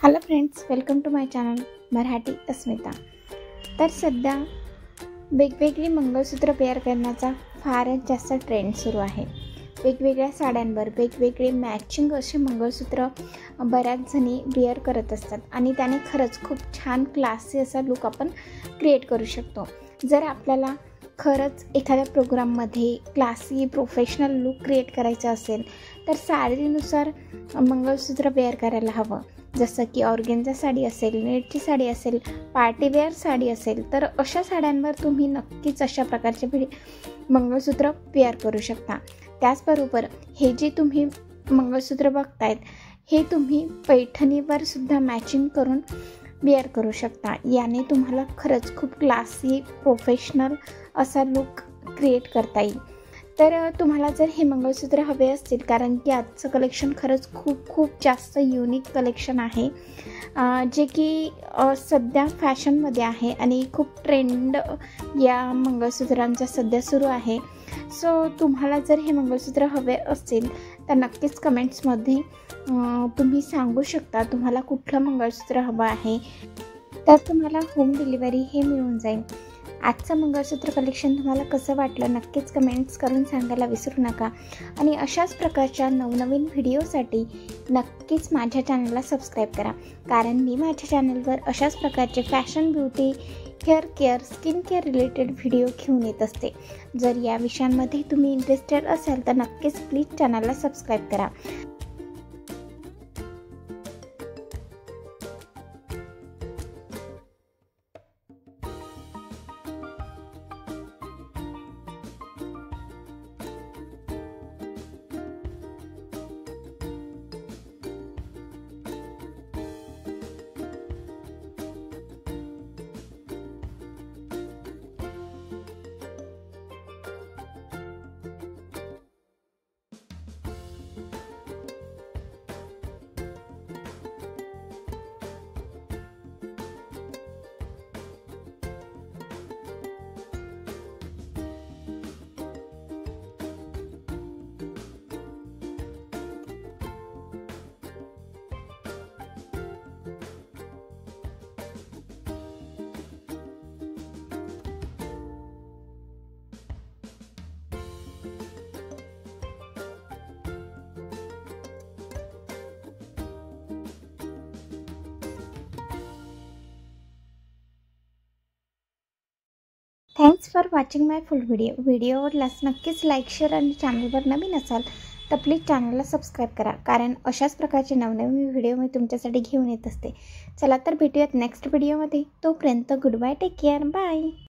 Hello friends, welcome to my channel Marathi Asmita. तर सध्या वेगवेगळी मंगळसूत्र पेअर करण्याचा फारच जास्त ट्रेंड सुरू आहे। वेगवेगळ्या साड्यांवर वेगवेगळे मॅचिंग असे मंगळसूत्र बऱ्याच जणी वेअर करत असतात आणि त्याने खरंच खूप छान क्लासी असा लुक आपण क्रिएट करू शकतो। जर आपल्याला खरंच एखाद्या प्रोग्राममध्ये क्लासी प्रोफेशनल लुक क्रिएट करायचा असेल तर साडीनुसार मंगळसूत्र वेअर करायला हवं। जसं की ऑर्गेन्झा साडी असेल, नेटची साडी असेल, पार्टीवेअर साडी असेल, तर अशा साड्यांवर तुम्ही नक्कीच अशा प्रकारचे मंगळसूत्र वेअर करू शकता। त्याचबरोबर हे जे तुम्ही मंगळसूत्र बघतायत हे तुम्ही पैठणीवर सुद्धा मॅचिंग करून वेअर करू शकता। याने तुम्हाला खरंच खूप क्लासी प्रोफेशनल असा लुक क्रिएट करता येईल। तर तुम्हाला जर हे मंगळसूत्र हवे असतील, कारण की आजचं कलेक्शन खरंच खूप जास्त युनिक कलेक्शन आहे, जे की सध्या फॅशनमध्ये आहे आणि खूप ट्रेंड या मंगळसूत्रांचा सध्या सुरू आहे। सो तुम्हाला जर हे मंगळसूत्र हवे असतील तर नक्कीच कमेंट्समध्ये तुम्ही सांगू शकता तुम्हाला कुठलं मंगळसूत्र हवं आहे, तर तुम्हाला होम डिलिव्हरी हे मिळून जाईल। आजचं मंगळसूत्र कलेक्शन तुम्हाला कसं वाटलं नक्कीच कमेंट्स करून सांगायला विसरू नका आणि अशाच प्रकारच्या नवनवीन व्हिडिओसाठी नक्कीच माझ्या चॅनलला सबस्क्राईब करा, कारण मी माझ्या चॅनलवर अशाच प्रकारचे fashion, beauty, hair care, skin care related video घेऊन येत असते। जर या विषयांमध्ये तुम्ही इंटरेस्टेड असाल तर नक्कीच प्लीज चॅनलला सबस्क्राईब करा। Thanks for watching my full video आवडल्यास नक्कीच लाईक, शेअर आणि चॅनलवर नवीन असाल तर प्लीज चॅनलला सबस्क्राईब करा, कारण अशाच प्रकारचे नवनवीन व्हिडिओ मी तुमच्यासाठी घेऊन येत असते। चला तर भेटूयात नेक्स्ट व्हिडिओमध्ये। तोपर्यंत good bye, take care, bye.